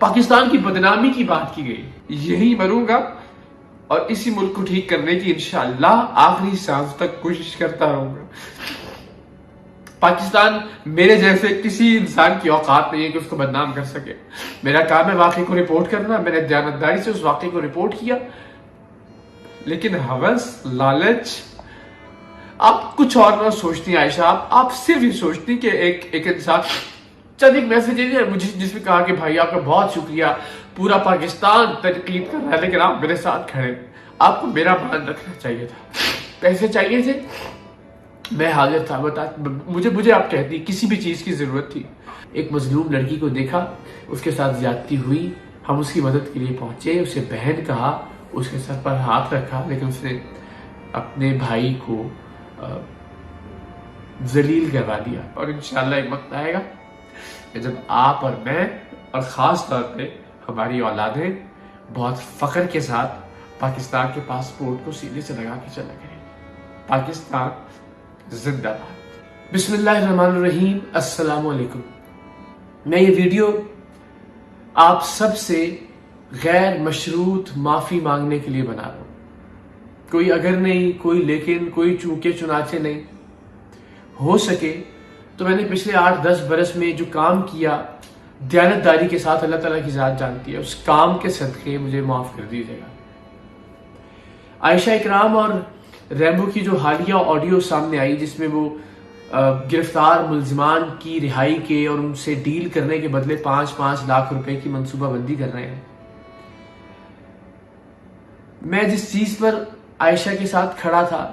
پاکستان کی بدنامی کی بات کی گئی. یہی مروں گا اور اسی ملک کو ٹھیک کرنے کی انشاءاللہ آخری سانس تک کوشش کرتا رہوں گا. پاکستان میرے جیسے کسی انسان کی اوقات نہیں ہے کہ اس کو بدنام کر سکے. میرا کام ہے واقعے کو رپورٹ کرنا. میں نے دیانتداری سے اس واقعے کو رپورٹ کیا، لیکن ہوس، لالچ، آپ کچھ اور نہ سوچتی عائشہ. آپ صرف یہ سوچتی کہ ایک انسان چند ایک میسیجز ہے مجھے جس میں کہا کہ بھائی آپ کا بہت شکریہ، پورا پاکستان تنقید کر رہا ہے لیکن آپ میرے ساتھ کھڑے. آپ کو میرا مان رکھنا چاہیے تھا. پیسے چاہیے تھے، میں حاضر تھا. مجھے آپ کہتی کسی بھی چیز کی ضرورت تھی. ایک مظلوم لڑکی کو دیکھا، اس کے ساتھ زیادتی ہوئی، ہم اس کی مدد کے لیے پہنچے. اسے بہن کہا، اس کے سر پر ہاتھ رکھا، لیکن اس نے اپنے بھائی کو ذلیل کروا دیا. اور انشاءاللہ ایک وقت آئے گا کہ جب آپ اور میں اور خاص طور پہ ہماری اولادیں بہت فخر کے ساتھ پاکستان کے پاسپورٹ کو سینے سے لگا کے چلا گئے. پاکستان زندہ باد. بسم اللہ الرحمن الرحیم. السلام علیکم. میں یہ ویڈیو آپ سب سے غیر مشروط معافی مانگنے کے لیے بنا رہا ہوں. کوئی اگر نہیں، کوئی لیکن، کوئی چونکہ چنانچہ نہیں. ہو سکے تو میں نے پچھلے 8-10 برس میں جو کام کیا دیانتداری کے ساتھ، اللہ تعالیٰ کی ذات جانتی ہے، اس کام کے صدقے مجھے معاف کر دیجیے گا. عائشہ اکرام اور ریمبو کی جو حالیہ آڈیو سامنے آئی جس میں وہ گرفتار ملزمان کی رہائی کے اور ان سے ڈیل کرنے کے بدلے 5-5 لاکھ روپے کی منصوبہ بندی کر رہے ہیں. میں جس چیز پر عائشہ کے ساتھ کھڑا تھا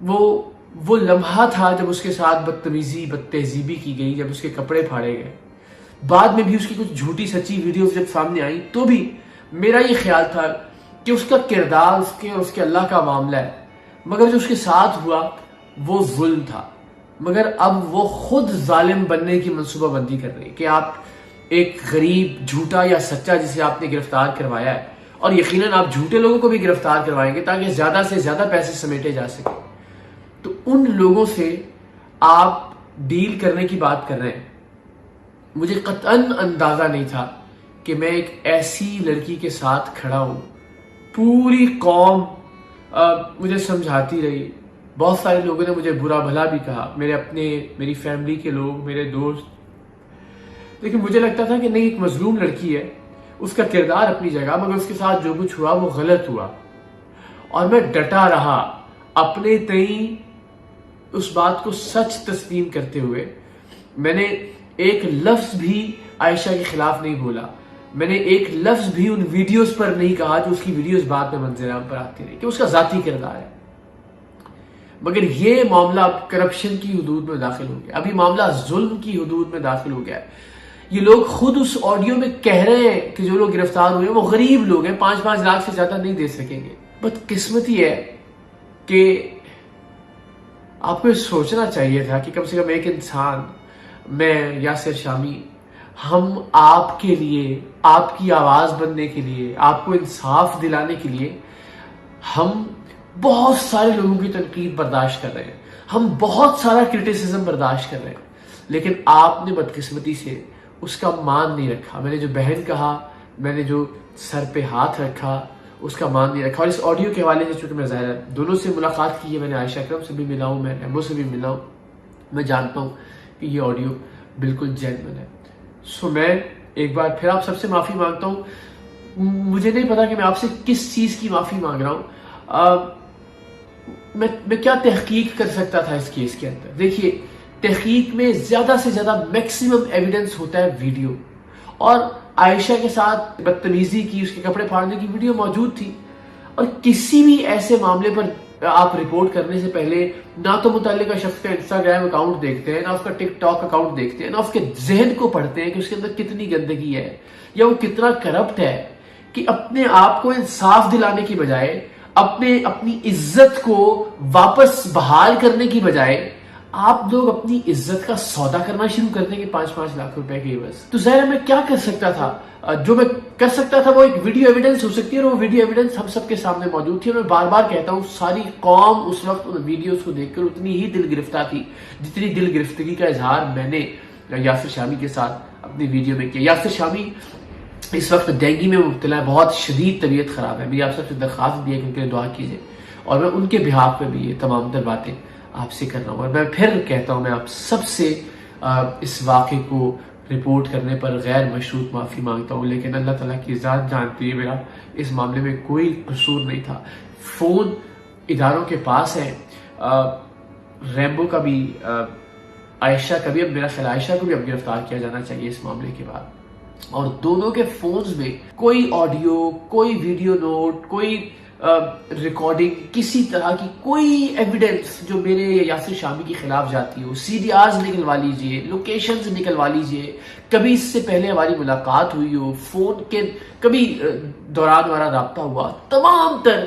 وہ لمحہ تھا جب اس کے ساتھ بدتمیزی، بدتہذیبی کی گئی، جب اس کے کپڑے پھاڑے گئے. بعد میں بھی اس کی کچھ جھوٹی سچی ویڈیوز جب سامنے آئی تو بھی میرا یہ خیال تھا کہ اس کا کردار اس کے اللہ کا معاملہ ہے، مگر جو اس کے ساتھ ہوا وہ ظلم تھا. مگر اب وہ خود ظالم بننے کی منصوبہ بندی کر رہی ہے کہ آپ ایک غریب جھوٹا یا سچا جسے آپ نے گرفتار کروایا ہے، اور یقیناً آپ جھوٹے لوگوں کو بھی گرفتار کروائیں گے تاکہ زیادہ سے زیادہ پیسے سمیٹے جا سکیں، تو ان لوگوں سے آپ ڈیل کرنے کی بات کر رہے ہیں. مجھے قطعاً اندازہ نہیں تھا کہ میں ایک ایسی لڑکی کے ساتھ کھڑا ہوں. پوری قوم مجھے سمجھاتی رہی، بہت سارے لوگوں نے مجھے برا بھلا بھی کہا، میری فیملی کے لوگ، میرے دوست. لیکن مجھے لگتا تھا کہ نہیں، ایک مظلوم لڑکی ہے، اس کا کردار اپنی جگہ، مگر اس کے ساتھ جو کچھ ہوا وہ غلط ہوا. اور میں ڈٹا رہا اپنے تئیں اس بات کو سچ تسلیم کرتے ہوئے. میں نے ایک لفظ بھی عائشہ کے خلاف نہیں بولا. میں نے ایک لفظ بھی ان ویڈیوز پر نہیں کہا جو اس کی ویڈیوز بعد میں منظر عام پر آتی رہی کہ اس کا ذاتی کردار ہے. مگر یہ معاملہ اب کرپشن کی حدود میں داخل ہو گیا، ابھی معاملہ ظلم کی حدود میں داخل ہو گیا ہے. یہ لوگ خود اس آڈیو میں کہہ رہے ہیں کہ جو لوگ گرفتار ہوئے ہیں وہ غریب لوگ ہیں، 5-5 لاکھ سے زیادہ نہیں دے سکیں گے. بدقسمتی ہے کہ آپ کو یہ سوچنا چاہیے تھا کہ کم سے کم ایک انسان، میں یاسر شامی، ہم آپ کے لیے، آپ کی آواز بننے کے لیے، آپ کو انصاف دلانے کے لیے ہم بہت سارے لوگوں کی تنقید برداشت کر رہے ہیں، ہم بہت سارا کرٹیسزم برداشت کر رہے ہیں، لیکن آپ نے بدقسمتی سے اس کا مان نہیں رکھا. میں نے جو بہن کہا، میں نے جو سر پہ ہاتھ رکھا، اس کا مان نہیں رکھا. اور اس آڈیو کے حوالے سے چونکہ میں ظاہر دونوں سے ملاقات کی ہے، میں نے عائشہ اکرم سے بھی ملا ہوں، میں ریمبو سے بھی ملا ہوں، میں جانتا ہوں کہ یہ آڈیو بالکل جینوئن ہے. سو میں ایک بار پھر آپ سب سے معافی مانگتا ہوں. مجھے نہیں پتا کہ میں آپ سے کس چیز کی معافی مانگ رہا ہوں. میں کیا تحقیق کر سکتا تھا اس کیس کے اندر. دیکھیے، تحقیق میں زیادہ سے زیادہ میکسیمم ایویڈنس ہوتا ہے ویڈیو، اور عائشہ کے ساتھ بدتمیزی کی، اس کے کپڑے پھاڑنے کی ویڈیو موجود تھی. اور کسی بھی ایسے معاملے پر آپ رپورٹ کرنے سے پہلے نہ تو متعلقہ شخص کا انسٹاگرام اکاؤنٹ دیکھتے ہیں، نہ اس کا ٹک ٹاک اکاؤنٹ دیکھتے ہیں، نہ اس کے ذہن کو پڑھتے ہیں کہ اس کے اندر کتنی گندگی ہے یا وہ کتنا کرپٹ ہے، کہ اپنے آپ کو انصاف دلانے کی بجائے، اپنی عزت کو واپس بحال کرنے کی بجائے آپ لوگ اپنی عزت کا سودا کرنا شروع کر دیں گے 5-5 لاکھ روپے کے عوض. تو ظاہر میں کیا کر سکتا تھا؟ جو میں کر سکتا تھا وہ ایک ویڈیو ایویڈنس ہو سکتی ہے، اور وہ ویڈیو ایویڈنس ہم سب کے سامنے موجود تھی. اور میں بار بار کہتا ہوں، ساری قوم اس وقت ان ویڈیوز کو دیکھ کر اتنی ہی دل گرفتہ تھی جتنی دل گرفتگی کا اظہار میں نے یاسر شامی کے ساتھ اپنی ویڈیو میں کیا. یاسر شامی اس وقت ڈینگی میں مبتلا ہے، بہت شدید طبیعت خراب ہے. میری آپ سب سے درخواست بھی ہے کہ ان کے لیے دعا کیجیے، اور میں ان کے بہاف پہ بھی یہ تمام تر باتیں آپ سے کر رہا ہوں. اور میں پھر کہتا ہوں، میں آپ سب سے اس واقعے کو رپورٹ کرنے پر غیر مشروط معافی مانگتا ہوں، لیکن اللہ تعالیٰ کی ذات جانتی ہے میرا اس معاملے میں کوئی قصور نہیں تھا. فون اداروں کے پاس ہے، ریمبو کا بھی، عائشہ کا بھی. اب میرا خیال عائشہ کو بھی اب گرفتار کیا جانا چاہیے اس معاملے کے بعد. اور دونوں کے فونز میں کوئی آڈیو، کوئی ویڈیو نوٹ، کوئی ریکارڈنگ، کسی طرح کی کوئی ایویڈنس جو میرے یاسر شامی کے خلاف جاتی ہو. سی ڈی آرز نکلوا لیجئے، لوکیشنز نکلوا لیجئے، کبھی اس سے پہلے ہماری ملاقات ہوئی ہو، فون کے کبھی دوران ہمارا رابطہ ہوا، تمام تر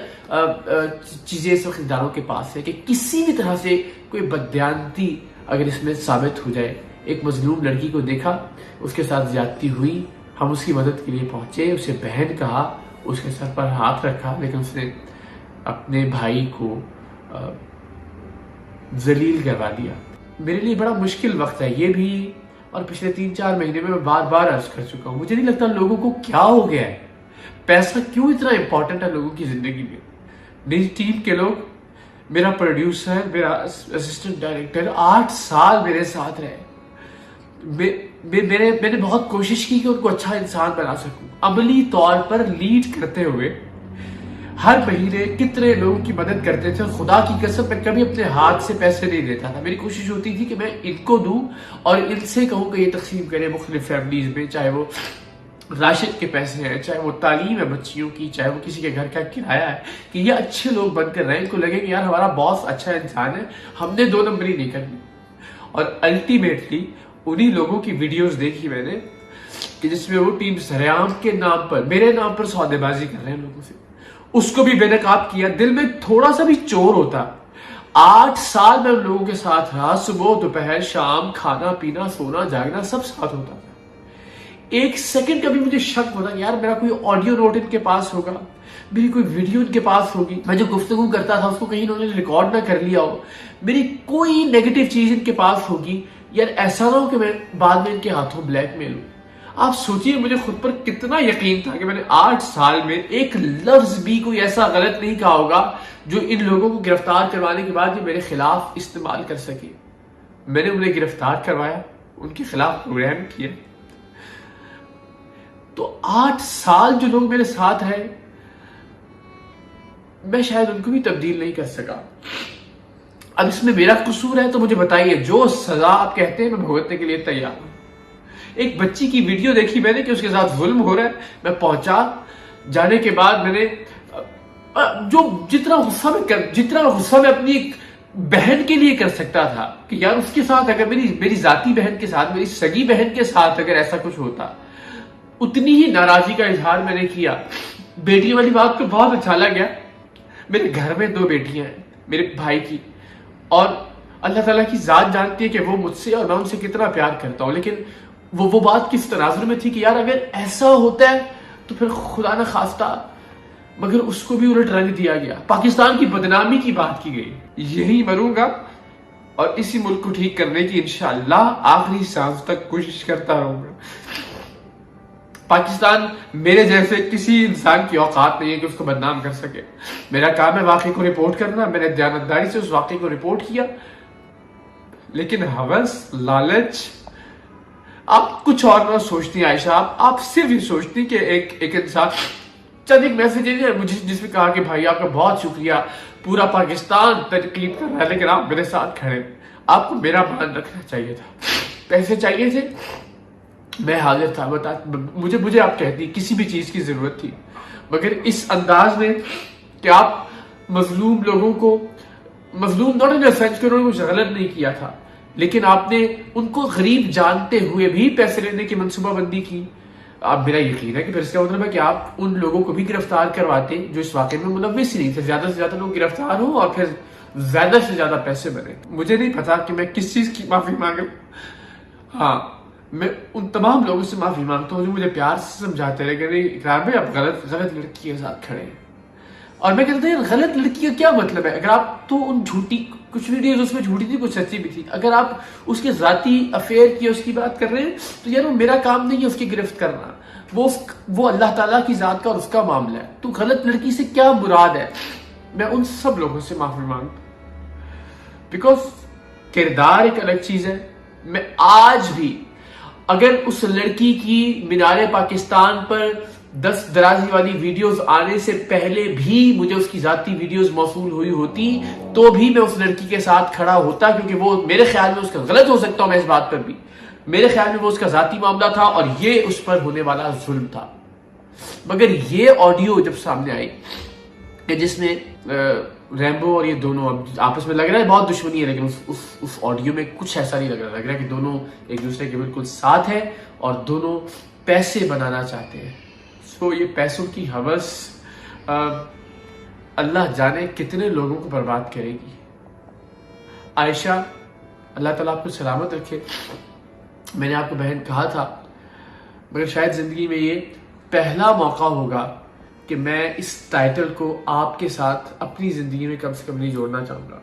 چیزیں اس وقت اداروں کے پاس ہے کہ کسی بھی طرح سے کوئی بددیانتی اگر اس میں ثابت ہو جائے. ایک مظلوم لڑکی کو دیکھا، اس کے ساتھ زیادتی ہوئی، ہم اس کی مدد کے لیے پہنچے، اسے بہن کہا، اس کے سر پر ہاتھ رکھا، لیکن اس نے اپنے بھائی کو ذلیل کروا دیا. میرے لیے بڑا مشکل وقت ہے یہ بھی، اور پچھلے 3-4 مہینے میں بار بار عرض کر چکا ہوں. مجھے نہیں لگتا لوگوں کو کیا ہو گیا ہے، پیسہ کیوں اتنا امپورٹنٹ ہے لوگوں کی زندگی میں. میری ٹیم کے لوگ، میرا پروڈیوسر، میرا اسسٹنٹ ڈائریکٹر 8 سال میرے ساتھ رہے. میں نے بہت کوشش کی کہ ان کو اچھا انسان بنا سکوں. عملی طور پر لیڈ کرتے ہوئے ہر مہینے کتنے لوگوں کی مدد کرتے تھے. خدا کی قسم میں کبھی اپنے ہاتھ سے پیسے نہیں دیتا تھا. میری کوشش ہوتی تھی کہ میں ان کو دوں اور ان سے کہوں کہ یہ تقسیم کریں مختلف فیملیز میں، چاہے وہ راشد کے پیسے ہیں، چاہے وہ تعلیم ہے بچیوں کی، چاہے وہ کسی کے گھر کا کرایہ ہے، کہ یہ اچھے لوگ بن کر رہیں، ان کو لگے کہ یار ہمارا باس اچھا انسان ہے، ہم نے 2 نمبری نہیں کرنی. اور الٹیمیٹلی انہی لوگوں کی ویڈیوز دیکھی میں نے کہ جس میں وہ ٹیم سریام کے نام پر، میرے نام پر سودے بازی کر رہے ہیں لوگوں سے. اس کو بھی بے نقاب کیا. دل میں تھوڑا سا بھی چور ہوتا. 8 سال میں ان لوگوں کے ساتھ رہا، صبح دوپہر شام، کھانا پینا سونا جاگنا سب ساتھ ہوتا تھا. ایک سیکنڈ کبھی مجھے شک ہوتا کہ یار میرا کوئی آڈیو نوٹ ان کے پاس ہوگا، میری کوئی ویڈیو ان کے پاس ہوگی، میں جو گفتگو کرتا تھا اس کو کہیں انہوں نے ریکارڈ نہ کر لیا ہو، میری کوئی نیگیٹو چیز ان کے پاس ہوگی. یار ایسا نہ ہو کہ میں بعد میں ان کے ہاتھوں بلیک میل ہوں. آپ سوچئے مجھے خود پر کتنا یقین تھا کہ میں نے 8 سال میں ایک لفظ بھی کوئی ایسا غلط نہیں کہا ہوگا جو ان لوگوں کو گرفتار کروانے کے بعد یہ میرے خلاف استعمال کر سکے. میں نے انہیں گرفتار کروایا، ان کے خلاف پروگرام کیا. تو 8 سال جو لوگ میرے ساتھ رہے، میں شاید ان کو بھی تبدیل نہیں کر سکا. اب اس میں میرا قصور ہے تو مجھے بتائیے، جو سزا آپ کہتے ہیں میں بھگتنے کے لیے تیار ہوں. ایک بچی کی ویڈیو دیکھی میں نے کہ اس کے ساتھ ظلم ہو رہا ہے، میں پہنچا. جانے کے بعد میں نے جتنا غصہ میں اپنی ایک بہن کے لیے کر سکتا تھا کہ یار اس کے ساتھ اگر میری ذاتی بہن کے ساتھ، میری سگی بہن کے ساتھ اگر ایسا کچھ ہوتا، اتنی ہی ناراضی کا اظہار میں نے کیا. بیٹی والی بات کو بہت اچھا لگا. میرے گھر میں 2 بیٹیاں ہیں میرے بھائی کی، اور اللہ تعالیٰ کی ذات جانتی ہے کہ وہ مجھ سے اور میں ان سے کتنا پیار کرتا ہوں. لیکن وہ بات کس تناظر میں تھی کہ یار اگر ایسا ہوتا ہے تو پھر خدا نہ خواستہ، مگر اس کو بھی الٹ رنگ دیا گیا، پاکستان کی بدنامی کی بات کی گئی. یہی مروں گا اور اسی ملک کو ٹھیک کرنے کی انشاءاللہ آخری سانس تک کوشش کرتا رہوں گا. پاکستان میرے جیسے کسی انسان کی اوقات نہیں ہے کہ اس کو بدنام کر سکے. میرا کام ہے واقعے کو رپورٹ کرنا. میں نے دیانتداری سے اس واقعے کو رپورٹ کیا، لیکن ہوس، لالچ، آپ کچھ اور نہ سوچتی ہیں عائشہ. آپ صرف یہ سوچتی کہ ایک انسان چند ایک میسج ہے مجھے جس میں کہا کہ بھائی آپ کا بہت شکریہ، پورا پاکستان تنقید کر رہا ہے لیکن آپ میرے ساتھ کھڑے. آپ کو میرا مان رکھنا چاہیے تھا. پیسے چاہیے تھے، میں حاضر تھا. مجھے آپ کہتی کسی بھی چیز کی ضرورت تھی، مگر اس انداز میں کہ آپ مظلوم لوگوں کو، مظلوم ناٹ ان اے سینس کہ انہوں نے کچھ غلط نہیں کیا تھا، لیکن آپ نے ان کو غریب جانتے ہوئے بھی پیسے لینے کی منصوبہ بندی کی. اب میرا یقین ہے کہ پھر اس کا مطلب ہے کہ آپ ان لوگوں کو بھی گرفتار کرواتے جو اس واقعے میں ملوث ہی نہیں تھے. زیادہ سے زیادہ لوگ گرفتار ہوں اور پھر زیادہ سے زیادہ پیسے بنے. مجھے نہیں پتا کہ میں کس چیز کی معافی مانگوں. ہاں، میں ان تمام لوگوں سے معافی مانگتا ہوں جو مجھے پیار سے سمجھاتے رہے کہ نہیں اقرار بھائی آپ غلط لڑکی کے ساتھ کھڑے ہیں. اور میں کہتا ہوں غلط لڑکی کا کیا مطلب ہے؟ اگر آپ تو ان جھوٹی کچھ ویڈیوز اس میں جھوٹی تھی، کچھ سچی بھی تھی. اگر آپ اس کے ذاتی افیئر کی اس کی بات کر رہے ہیں تو یار وہ میرا کام نہیں ہے اس کی گرفت کرنا. وہ اللہ تعالیٰ کی ذات کا اور اس کا معاملہ ہے. تو غلط لڑکی سے کیا مراد ہے؟ میں ان سب لوگوں سے معافی مانگتا ہوں، بیکاز کردار ایک الگ چیز ہے. میں آج بھی اگر اس لڑکی کی مینار پاکستان پر دست درازی والی ویڈیوز آنے سے پہلے بھی مجھے اس کی ذاتی ویڈیوز موصول ہوئی ہوتی تو بھی میں اس لڑکی کے ساتھ کھڑا ہوتا، کیونکہ وہ میرے خیال میں اس کا غلط ہو سکتا ہوں میں اس بات پر بھی، میرے خیال میں وہ اس کا ذاتی معاملہ تھا اور یہ اس پر ہونے والا ظلم تھا. مگر یہ آڈیو جب سامنے آئی کہ جس میں ریمبو اور یہ دونوں آپس میں لگ رہا ہے بہت دشمنی ہے، لیکن اس آڈیو میں کچھ ایسا نہیں لگ رہا کہ دونوں ایک دوسرے کے بالکل ساتھ ہیں اور دونوں پیسے بنانا چاہتے ہیں. سو یہ پیسوں کی ہوس اللہ جانے کتنے لوگوں کو برباد کرے گی. عائشہ اللہ تعالیٰ آپ کو سلامت رکھے. میں نے آپ کو بہن کہا تھا، مگر شاید زندگی میں یہ پہلا موقع ہوگا کہ میں اس ٹائٹل کو آپ کے ساتھ اپنی زندگی میں کم سے کم نہیں جوڑنا چاہوں گا.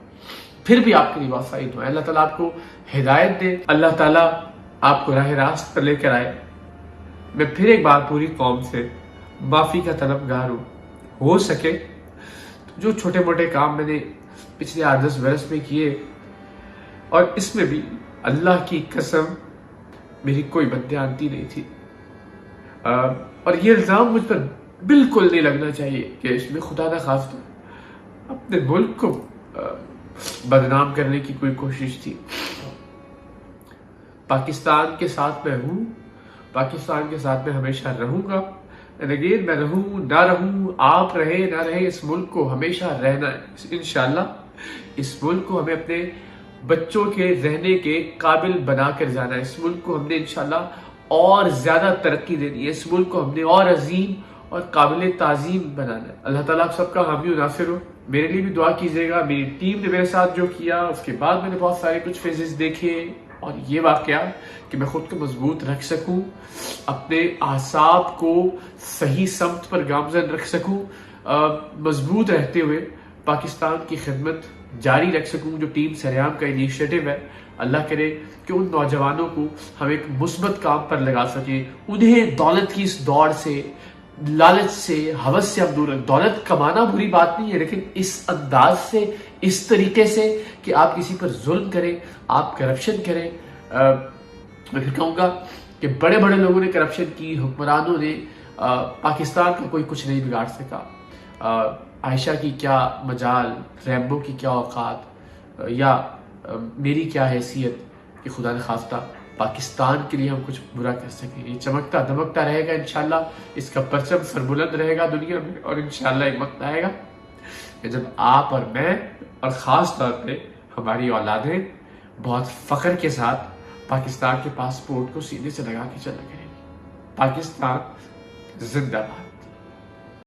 پھر بھی آپ کے لیے بہت ساری دعائیں. اللہ تعالیٰ آپ کو ہدایت دے، اللہ تعالیٰ آپ کو راہ راست پر لے کر آئے. میں پھر ایک بار پوری قوم سے معافی کا طلبگار ہوں. ہو سکے جو چھوٹے موٹے کام میں نے پچھلے 8-10 برس میں کیے، اور اس میں بھی اللہ کی قسم میری کوئی بددیانتی نہیں تھی، اور یہ الزام مجھ پر بالکل نہیں لگنا چاہیے کہ اس میں خدا نخواستہ اپنے ملک کو بدنام کرنے کی کوئی کوشش تھی. پاکستان کے ساتھ میں ہوں، پاکستان کے ساتھ میں ہمیشہ رہوں گا. اگین میں رہوں نہ رہوں، آپ رہے نہ رہے، اس ملک کو ہمیشہ رہنا ہے انشاءاللہ. اس ملک کو ہمیں اپنے بچوں کے رہنے کے قابل بنا کر جانا ہے. اس ملک کو ہم نے انشاءاللہ اور زیادہ ترقی دینی ہے. اس ملک کو ہم نے اور عظیم اور قابل تعظیم بنانا ہے. اللہ تعالیٰ آپ سب کا حامی و ناصر ہو. میرے لیے بھی دعا کیجیے گا. میری ٹیم نے میرے ساتھ جو کیا، اس کے بعد میں نے بہت سارے کچھ فیزز دیکھے، اور یہ واقعہ کہ میں خود کو مضبوط رکھ سکوں، اپنے اعصاب کو صحیح سمت پر گامزن رکھ سکوں، مضبوط رہتے ہوئے پاکستان کی خدمت جاری رکھ سکوں. جو ٹیم سریام کا انیشیٹو ہے، اللہ کرے کہ ان نوجوانوں کو ہم ایک مثبت کام پر لگا سکیں. انہیں دولت کی اس دوڑ سے، لالچ سے، ہوس سے ہم دور رکھیں. دولت کمانا بری بات نہیں ہے، لیکن اس انداز سے، اس طریقے سے کہ آپ کسی پر ظلم کریں، آپ کرپشن کریں. میں پھر کہوں گا کہ بڑے بڑے لوگوں نے کرپشن کی، حکمرانوں نے، پاکستان کا کوئی کچھ نہیں بگاڑ سکا. عائشہ کی کیا مجال، ریمبو کی کیا اوقات، یا میری کیا حیثیت کہ خدا نخواستہ پاکستان کے لیے ہم کچھ برا کر سکیں. یہ چمکتا دمکتا رہے گا انشاءاللہ. اس کا پرچم سربلند رہے گا دنیا میں، اور انشاءاللہ ایک وقت آئے گا کہ جب آپ اور میں اور خاص طور پہ ہماری اولادیں بہت فخر کے ساتھ پاکستان کے پاسپورٹ کو سینے سے لگا کے چلا کریں گی. پاکستان زندہ باد.